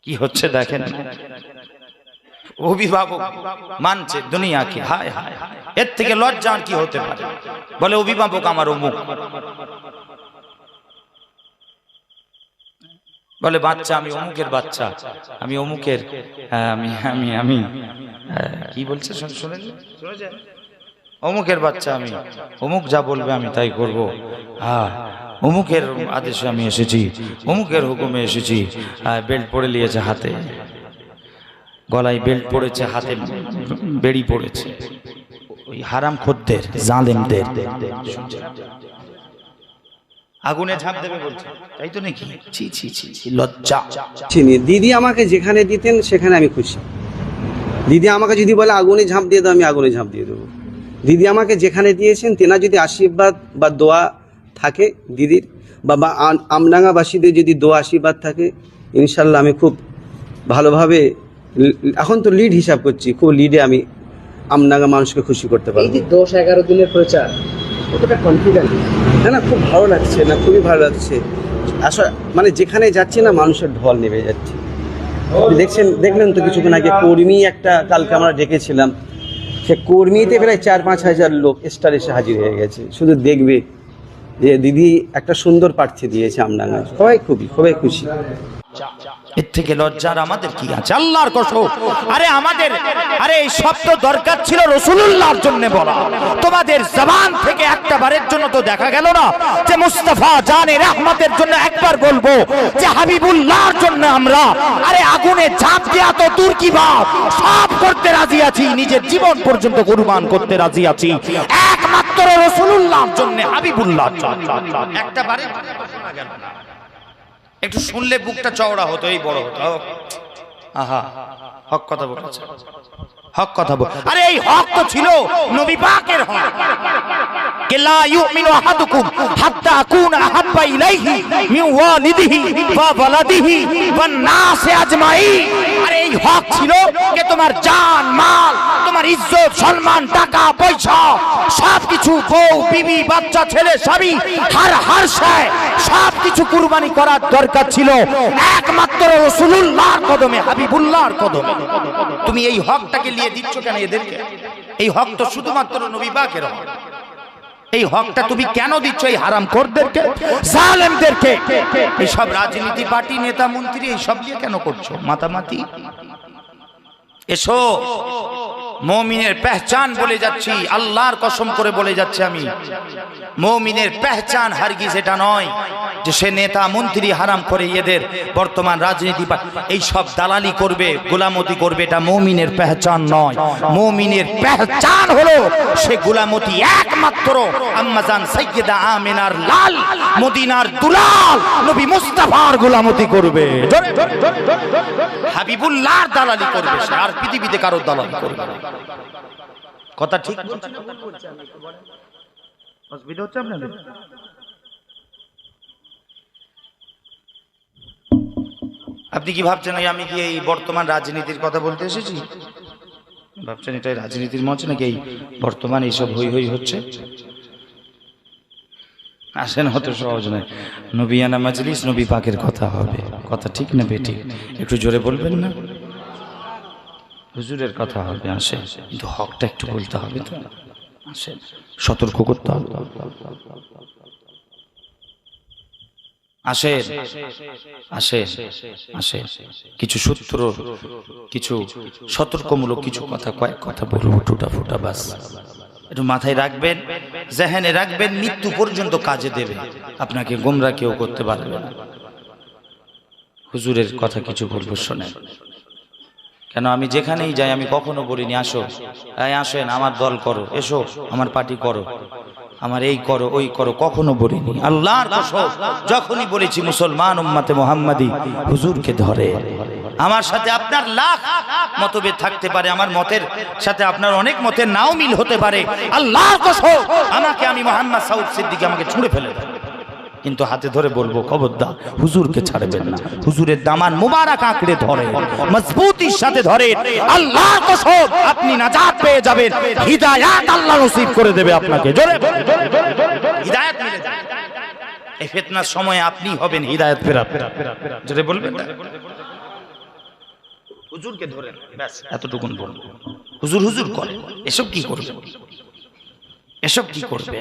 কি হচ্ছে দেখেন, অভিভাবক মানছে দুনিয়াকে, হায় হায়, এর থেকে লজ্জার কি হতে পারে? বলে অভিভাবক আমার অমুক, বলে বাচ্চা আমি অমুকের বাচ্চা, আমি অমুকের, আমি আমি আমি কি বলছে শুনেন, অমুকের বাচ্চা আমি, অমুক যা বলবে আমি তাই করব, হ্যাঁ অমুকের আদেশে আমি এসেছি, অমুকের হুকুমে এসেছি। বেল্ট পরে নিয়েছে হাতে, গলায় বেল্ট পড়েছে, হাতে বেড়ি পড়েছে, ওই হারাম খোরদের জালেমদের আগুনে ঝাঁপ দেবে বলছে, তাই তো নাকি? ছি ছি ছি ছি, লজ্জা। দিদি আমাকে যেখানে দিতেন সেখানে আমি খুশি। দিদি আমাকে যদি বলে আগুনে ঝাঁপ দিয়ে দাও, আমি আগুনে ঝাঁপ দিয়ে দেবো। দিদি আমাকে যেখানে দিয়েছেন, তেনা যদি আশীর্বাদ বা দোয়া থাকে দিদির, বা আমডাঙ্গাবাসীদের যদি দোয়া আশীর্বাদ থাকে, ইনশাল্লাহ আমি খুব ভালোভাবে, এখন তো লিড হিসাব করছি, খুব লিডে আমি আমডাঙ্গা মানুষকে খুশি করতে পারি। এই যে 10-11 দিনের প্রচার, কতটা কনফিডেন্ট? না খুব ভালো লাগছে, না খুবই ভালো লাগছে। আসলে মানে যেখানে যাচ্ছি না, মানুষের ঢল নেমে যাচ্ছে। দেখলেন তো কিছুক্ষণ আগে কর্মী একটা, কালকে আমরা ডেকেছিলাম, সে কর্মীতে প্রায় 4-5 হাজার লোক স্টার এসে হাজির হয়ে গেছে, শুধু দেখবে যে দিদি একটা সুন্দর প্রার্থী দিয়েছে আমডাঙ্গায়। খুবই খুশি। এর থেকে লজ্জার আমাদের কি আছে? আল্লাহর কসম, আরে আমাদের, আরে এই শব্দ দরকার ছিল রাসূলুল্লাহর জন্য বলা। তোমাদের জবান থেকে একটা বারের জন্য তো দেখা গেল না যে মুস্তাফা জানে রহমতের জন্য একবার বলবো যে হাবিবুল্লাহর জন্য আমরা আরে আগুনে ঝাঁপ দেয়া তো দূর কি বাপ, সব করতে রাজি আছি, নিজের জীবন পর্যন্ত কুরবান করতে রাজি আছি একমাত্র রাসূলুল্লাহর জন্য, হাবিবুল্লাহর জন্য। একটা বারের জন্য শোনা গেল না, একটু শুনলে বুকটা চওড়া হতো, এই বড় হতো। আহা, হক কথা বলেছে, হক কথা বল। আরে এই হক তো ছিল নবী পাকের হক, কে লা ইউমিনু আহাদুকুম হাত্তা আকুনা আহাব্বা ইলাইহি মিন ওয়ালিদিহি ওয়া ওয়ালাদিহি ওয়ান নাস আজমাইন। আরে এই হক ছিল যে তোমার জান মাল, তোমার ইজ্জত সম্মান, টাকা পয়সা সবকিছু, বউ বিবি বাচ্চা ছেলে সবই, হার শায় সবকিছু কুরবানি করার দরকার ছিল একমাত্র রাসূলুল্লাহর কদমে, হাবিবুল্লাহর কদমে। তুমি এই হকটাকে নিয়ে দিচ্ছ কেন এদেরকে? এই হক তো শুধুমাত্র নবী পাকের হক। এই হকটা তুমি কেন দিচ্ছ এই হারামখোরদেরকে, জালেমদেরকে? এই সব রাজনীতি পার্টি নেতা মন্ত্রী এই সব দিয়ে কেন করছো মাতামাতি? এসো, মুমিনের পেহচান বলে যাচ্ছি, আল্লাহর কসম করে বলে যাচ্ছি আমি, মুমিনের পেহচান হারগিজ এটা নয় যে সে নেতা মন্ত্রী হারাম করে এদের বর্তমান রাজনীতি এই সব দালালি করবে, গোলামতি করবে, এটা মুমিনের পেহচান নয়। মুমিনের পেহচান হলো সে গোলামতি একমাত্র আম্মাজান সাইয়্যিদা আমিনার লাল, মদিনার দুলাল নবী মুস্তাফার গোলামতি করবে, হাবিবুল্লাহর দালালি করবে সে, আর পৃথিবীতে কারো দালালি করবে না। কথা ঠিক বলছি না? অসুবিধা হচ্ছে আপনাদের? আপনি কি ভাবছেন আমি কি এই বর্তমান রাজনীতির কথা বলতে এসেছি? ভাবছেন এটাই রাজনীতির মঞ্চ নাকি এই বর্তমান এইসব হই হই হচ্ছে? আসেন, হতে সহজ নয়। নবিয়ানা মাজলিস, নবী পাকের কথা হবে। কথা ঠিক না বেঠিক? একটু জোরে বলবেন না? হুজুরের কথা হবে, আসে, কিন্তু হকটা একটু বলতে হবে তো, আসে, সতর্ক করতে হবে। আসে আসে আসে, কিছু সূত্র, কিছু সতর্কমূলক কিছু কথা, কয়েক কথা বলবো টুটা ফুটা, বাস একটু মাথায় রাখবেন, জেহেনে রাখবেন, মৃত্যু পর্যন্ত কাজে দেবে, আপনাকে গোমরা কেউ করতে পারবে না। হুজুরের কথা কিছু বলবো, শোনেন। কেন আমি যেখানেই যাই আমি কখনো বলিনি আসো, আসেন আমার দল করো, এসো আমার পার্টি করো, আমার এই করো ওই করো, কখনো বলিনি। আল্লাহর কসম, যখনই বলেছি মুসলমান উম্মতে মুহাম্মাদি হুজুরকে ধরে। আমার সাথে আপনার লাখ মতভেদ থাকতে পারে, আমার মতের সাথে আপনার অনেক মতের নাও মিল হতে পারে। আল্লাহর কসম, আমাকে আমি মুহাম্মদ সাউদ সিদ্দিকী আমাকে ছুঁড়ে ফেলে দেয়, কিন্তু হাতে ধরে বলবো খবরদার হুজুরকে ছাড়বেন না। হুজুরের দামান মুবারক আঁকড়ে ধরে, মজবুতির সাথে ধরে, আল্লাহর কসম আপনি নাজাত পেয়ে যাবেন, হিদায়াত আল্লাহ নসিব করে দেবে আপনাকে। জোরে হিদায়াত মিলে যাবে। এই ফিতনার সময় আপনি হবেন হিদায়াত ফেরা। জোরে বলবেন। হুজুরকে ধরেন, ব্যাস এতটুকুন বলবো। হুজুর হুজুর করে, এসব কি করবে? এসব কি করবে?